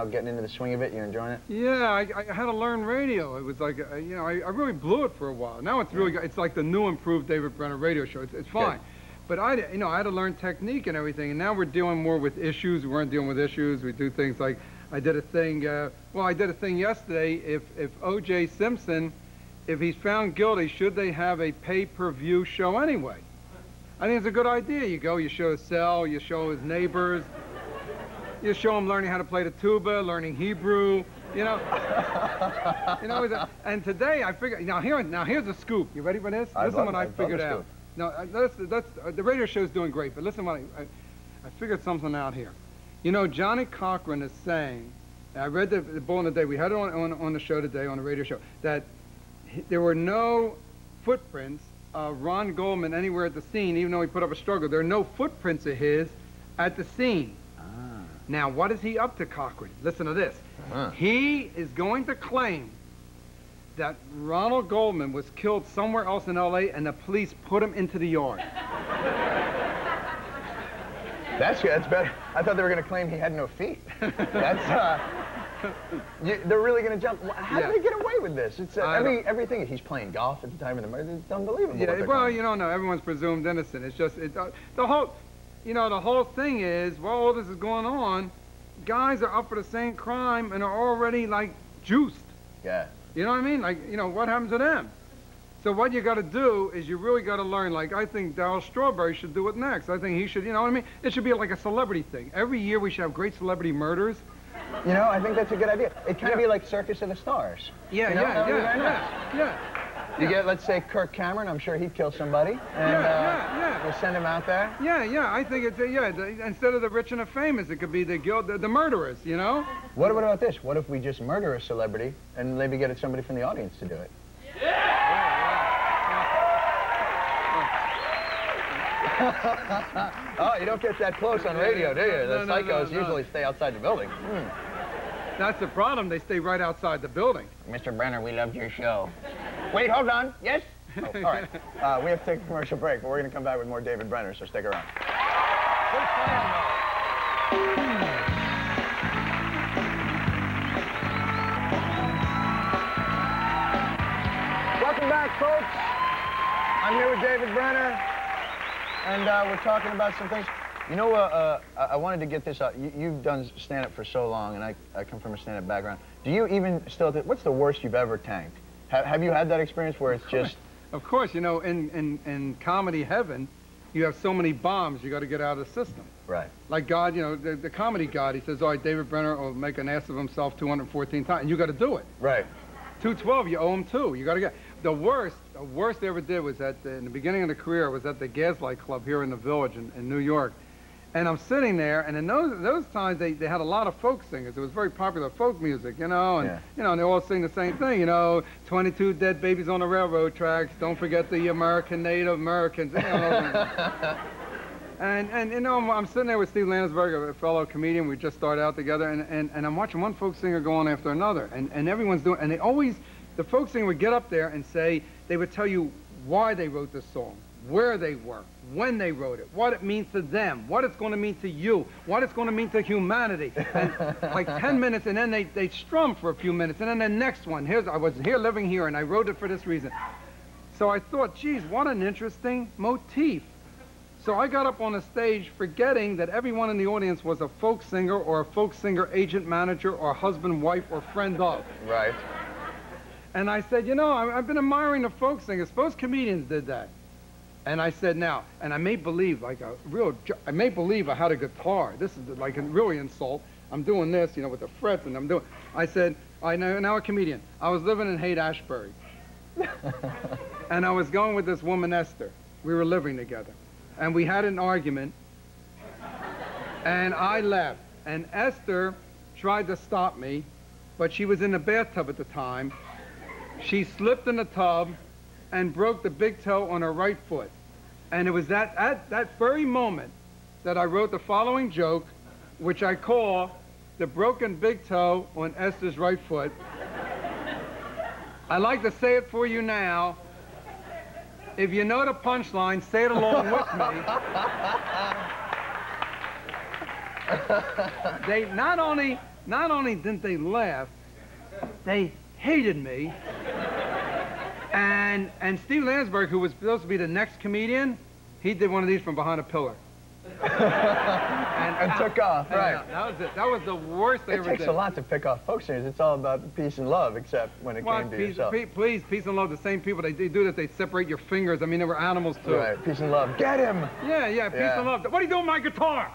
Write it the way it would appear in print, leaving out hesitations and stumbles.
Getting into the swing of it, you're enjoying it? Yeah, I had to learn radio. It was like, you know, I really blew it for a while. Now it's really, it's like the new improved David Brenner radio show. It's fine. Good. But I had to learn technique and everything, and now we're dealing more with issues. We weren't dealing with issues. We do things like, I did a thing, I did a thing yesterday. If O.J. Simpson, if he's found guilty, should they have a pay-per-view show anyway? I think it's a good idea. You go, you show his cell, you show his neighbors, you show him learning how to play the tuba, learning Hebrew, you know. And today I figured, now here's a scoop. You ready for this? Listen what I figured out. No, the radio show's doing great, but listen what I figured something out here. You know, Johnny Cochran is saying, I read the bulletin today, we had it on the show today, on the radio show, that there were no footprints of Ron Goldman anywhere at the scene, even though he put up a struggle. There are no footprints of his at the scene. Now, what is he up to, Cochran? Listen to this. He is going to claim that Ronald Goldman was killed somewhere else in L.A. and the police put him into the yard. That's good. That's better. I thought they were going to claim he had no feet. That's they're really going to jump. How do they get away with this? It's everything. He's playing golf at the time of the murder. It's unbelievable. Yeah. Well, you don't know. Everyone's presumed innocent. It's just the whole. You know, the whole thing is, while all this is going on, guys are up for the same crime and are already, like, juiced. Yeah. You know what I mean? Like, you know, what happens to them? So what you got to do is you really got to learn, like, I think Darryl Strawberry should do it next. I think he should, you know what I mean? It should be like a celebrity thing. Every year we should have great celebrity murders. You know, I think that's a good idea. It kind of be like Circus of the Stars. Yeah, you know? yeah. You get, let's say, Kirk Cameron. I'm sure he'd kill somebody. And, we'll send him out there. Yeah. I think it's, instead of the rich and the famous, it could be the murderers, you know? What about this? What if we just murder a celebrity and maybe get somebody from the audience to do it? Oh, you don't get that close on radio, do you? The psychos usually stay outside the building. That's the problem. They stay right outside the building. Mr. Brenner, we loved your show. Wait, hold on. Yes? Oh, all right. We have to take a commercial break, but we're going to come back with more David Brenner, so stick around. Welcome back, folks. I'm here with David Brenner, and we're talking about some things. You know, I wanted to get this out. You've done stand-up for so long, and I come from a stand-up background. Do you even still, what's the worst you've ever tanked? Have you had that experience where it's just... Of course, you know, in comedy heaven, you have so many bombs you got to get out of the system. Right. Like God, you know, the comedy God, he says, all right, David Brenner will make an ass of himself 214 times, and you got to do it. Right. 212, you owe him 2. You got to get... The worst they ever did was in the beginning of the career, was at the Gaslight Club here in the Village in New York. And I'm sitting there, and in those times, they had a lot of folk singers. It was very popular folk music, you know, and you know, and they all sing the same thing, you know, 22 dead babies on the railroad tracks. Don't forget the American Native Americans. You know, and you know, I'm sitting there with Steve Landesberg, a fellow comedian. We just started out together, and I'm watching one folk singer go on after another, and everyone's doing, and they always, the folk singer would get up there and say, they would tell you why they wrote this song, where they were, when they wrote it, what it means to them, what it's going to mean to you, what it's going to mean to humanity. And like 10 minutes, and then they strum for a few minutes, and then the next one, I was here living here, and I wrote it for this reason. So I thought, geez, what an interesting motif. So I got up on the stage forgetting that everyone in the audience was a folk singer or a folk singer agent, manager, or husband, wife, or friend of. Right. And I said, you know, I've been admiring the folk singers. Suppose comedians did that. And I said, now, and I may believe, like I may believe I had a guitar. This is like a really insult. I'm doing this, you know, with the frets, and I said, now a comedian. I was living in Haight-Ashbury. And I was going with this woman, Esther. We were living together. And we had an argument. And I left. And Esther tried to stop me, but she was in the bathtub at the time. She slipped in the tub and broke the big toe on her right foot. And it was at that very moment that I wrote the following joke, which I call the broken big toe on Esther's right foot. I like to say it for you now. If you know the punchline, say it along with me. They not only not only didn't they laugh, they hated me. And Steve Landsberg, who was supposed to be the next comedian, he did one of these from behind a pillar. and took off, right. That was it. That was the worst they ever did. It takes a lot to pick off folk singers. It's all about peace and love, except when it came to yourself. Please, peace and love. The same people, they do that. They separate your fingers. I mean, they were animals, too. Right, peace and love. Get him! Yeah, peace and love. What are you doing with my guitar?